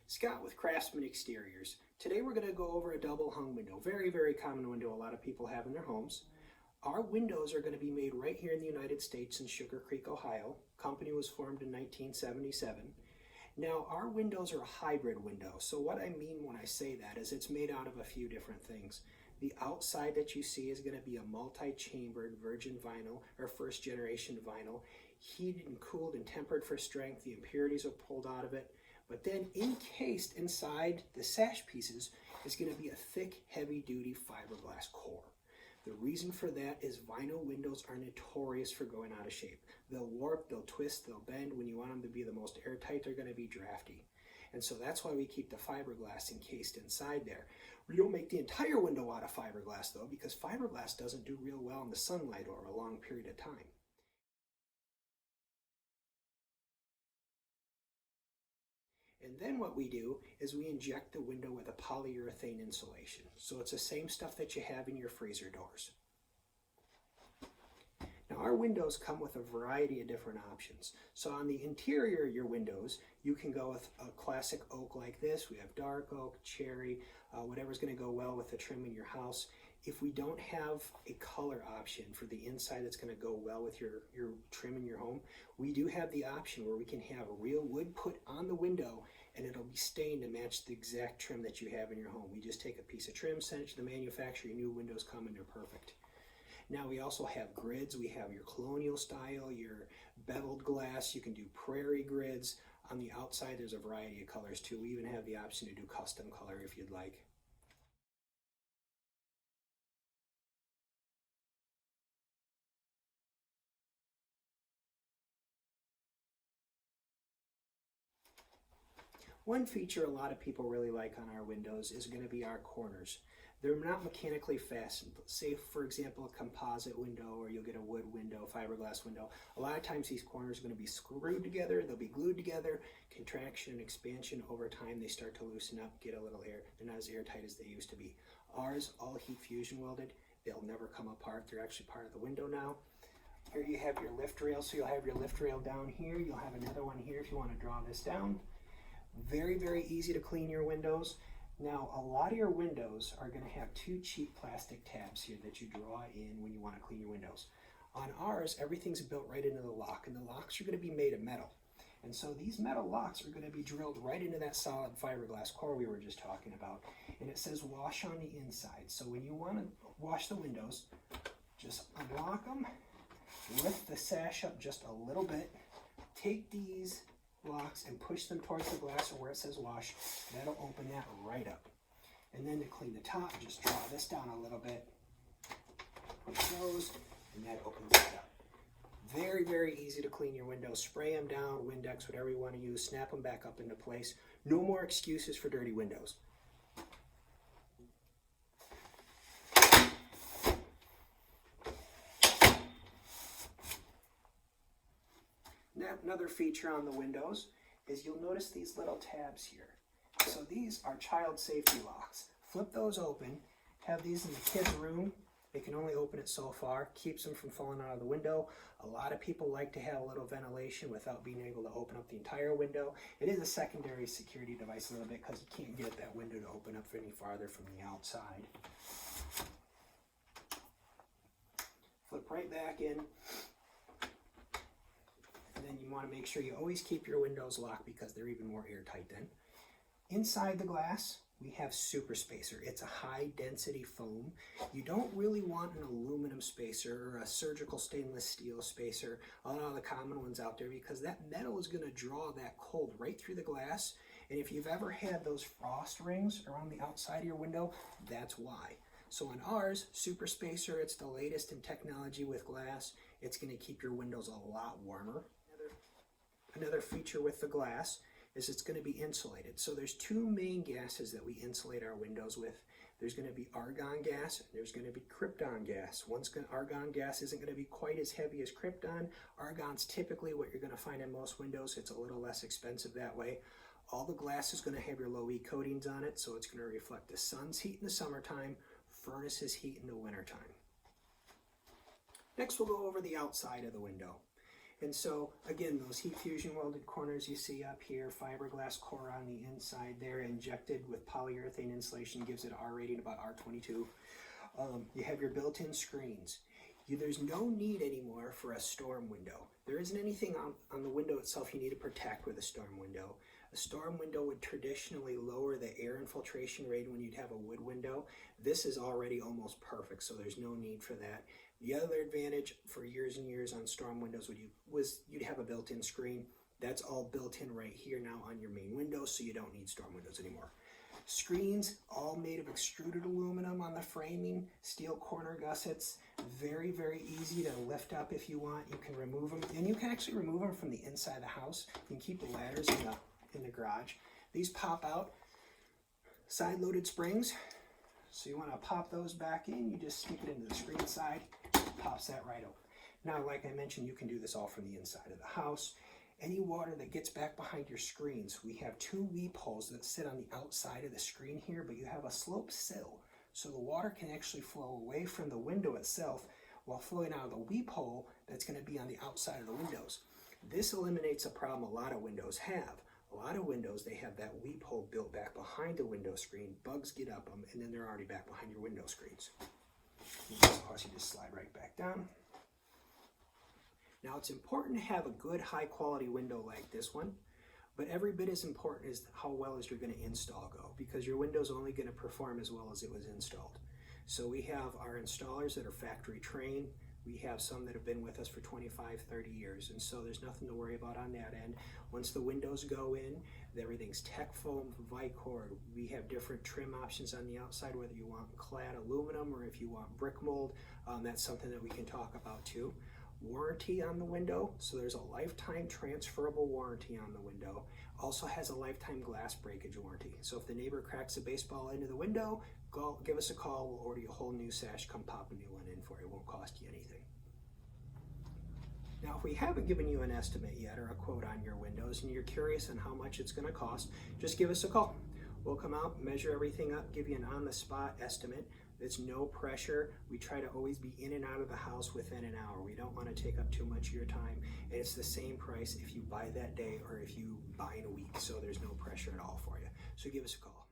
Scott with Craftsman Exteriors. Today we're going to go over a double hung window. Very, very common window a lot of people have in their homes. Our windows are going to be made right here in the United States in Sugar Creek, Ohio. Company was formed in 1977. Now our windows are a hybrid window. So what I mean when I say that is it's made out of a few different things. The outside that you see is going to be a multi-chambered virgin vinyl or first generation vinyl, heated and cooled and tempered for strength. The impurities are pulled out of it. But then encased inside the sash pieces is going to be a thick, heavy-duty fiberglass core. The reason for that is vinyl windows are notorious for going out of shape. They'll warp, they'll twist, they'll bend. When you want them to be the most airtight, they're going to be drafty. And so that's why we keep the fiberglass encased inside there. We don't make the entire window out of fiberglass though, because fiberglass doesn't do real well in the sunlight or a long period of time. And then what we do is we inject the window with a polyurethane insulation. So it's the same stuff that you have in your freezer doors. Now our windows come with a variety of different options. So on the interior of your windows, you can go with a classic oak like this. We have dark oak, cherry, whatever's going to go well with the trim in your house. If we don't have a color option for the inside that's going to go well with your trim in your home, we do have the option where we can have real wood put on the window and it'll be stained to match the exact trim that you have in your home. We just take a piece of trim, send it to the manufacturer, your new windows come and they're perfect. Now we also have grids. We have your colonial style, your beveled glass. You can do prairie grids. On the outside there's a variety of colors too. We even have the option to do custom color if you'd like. One feature a lot of people really like on our windows is going to be our corners. They're not mechanically fastened. Say, for example, a composite window, or you'll get a wood window, fiberglass window. A lot of times these corners are going to be screwed together, they'll be glued together. Contraction and expansion over time, they start to loosen up, get a little air. They're not as airtight as they used to be. Ours, all heat fusion welded. They'll never come apart. They're actually part of the window now. Here you have your lift rail, so you'll have your lift rail down here. You'll have another one here if you want to draw this down. Very, very easy to clean your windows. Now, a lot of your windows are going to have two cheap plastic tabs here that you draw in when you want to clean your windows. On ours, everything's built right into the lock, and the locks are going to be made of metal. And so these metal locks are going to be drilled right into that solid fiberglass core we were just talking about. And it says wash on the inside. So when you want to wash the windows, just unlock them, lift the sash up just a little bit, take these locks and push them towards the glass or where it says wash. That'll open that right up. And then to clean the top, just draw this down a little bit, push those, and that opens it up. Very, very easy to clean your windows. Spray them down, Windex, whatever you want to use, snap them back up into place. No more excuses for dirty windows. Another feature on the windows is you'll notice these little tabs here. So these are child safety locks. Flip those open, have these in the kids' room. They can only open it so far, keeps them from falling out of the window. A lot of people like to have a little ventilation without being able to open up the entire window. It is a secondary security device a little bit because you can't get that window to open up any farther from the outside. Flip right back in. And then you want to make sure you always keep your windows locked because they're even more airtight then. Inside the glass, we have super spacer. It's a high density foam. You don't really want an aluminum spacer or a surgical stainless steel spacer, a lot of the common ones out there, because that metal is going to draw that cold right through the glass. And if you've ever had those frost rings around the outside of your window, that's why. So on ours, super spacer, it's the latest in technology with glass. It's going to keep your windows a lot warmer. Another feature with the glass is it's going to be insulated. So there's two main gases that we insulate our windows with. There's going to be argon gas and there's going to be krypton gas. Argon gas isn't going to be quite as heavy as krypton. Argon's typically what you're going to find in most windows. It's a little less expensive that way. All the glass is going to have your low E coatings on it, so it's going to reflect the sun's heat in the summertime, furnace's heat in the wintertime. Next we'll go over the outside of the window. And so, again, those heat fusion welded corners you see up here, fiberglass core on the inside there, injected with polyurethane insulation, gives it an R rating, about R22. You have your built-in screens. There's no need anymore for a storm window. There isn't anything on the window itself you need to protect with a storm window. A storm window would traditionally lower the air infiltration rate when you'd have a wood window. This is already almost perfect, so there's no need for that. The other advantage for years and years on storm windows was you'd have a built-in screen. That's all built in right here now on your main window, so you don't need storm windows anymore. Screens, all made of extruded aluminum on the framing, steel corner gussets, very, very easy to lift up if you want. You can remove them, and you can actually remove them from the inside of the house. You can keep the ladders in the garage. These pop out, side-loaded springs. So you want to pop those back in, you just stick it into the screen side, pops that right open. Now, like I mentioned, you can do this all from the inside of the house. Any water that gets back behind your screens, we have two weep holes that sit on the outside of the screen here, but you have a slope sill. So the water can actually flow away from the window itself while flowing out of the weep hole that's going to be on the outside of the windows. This eliminates a problem a lot of windows have. A lot of windows, they have that weep hole built back behind the window screen. Bugs get up them, and then they're already back behind your window screens. Of course, you just slide right back down. Now, it's important to have a good, high-quality window like this one, but every bit as important is how well is you're going to install go, because your window's only going to perform as well as it was installed. So we have our installers that are factory trained. We have some that have been with us for 25, 30 years, and so there's nothing to worry about on that end. Once the windows go in, everything's tech foam, Vicor. We have different trim options on the outside, whether you want clad aluminum or if you want brick mold. That's something that we can talk about too. Warranty on the window, so there's a lifetime transferable warranty on the window. Also has a lifetime glass breakage warranty. So if the neighbor cracks a baseball into the window, give us a call. We'll order you a whole new sash, come pop a new one in for you. It won't cost you anything. Now, if we haven't given you an estimate yet or a quote on your windows and you're curious on how much it's going to cost, just give us a call. We'll come out, measure everything up, give you an on-the-spot estimate. It's no pressure. We try to always be in and out of the house within an hour. We don't want to take up too much of your time. And it's the same price if you buy that day or if you buy in a week. So there's no pressure at all for you. So give us a call.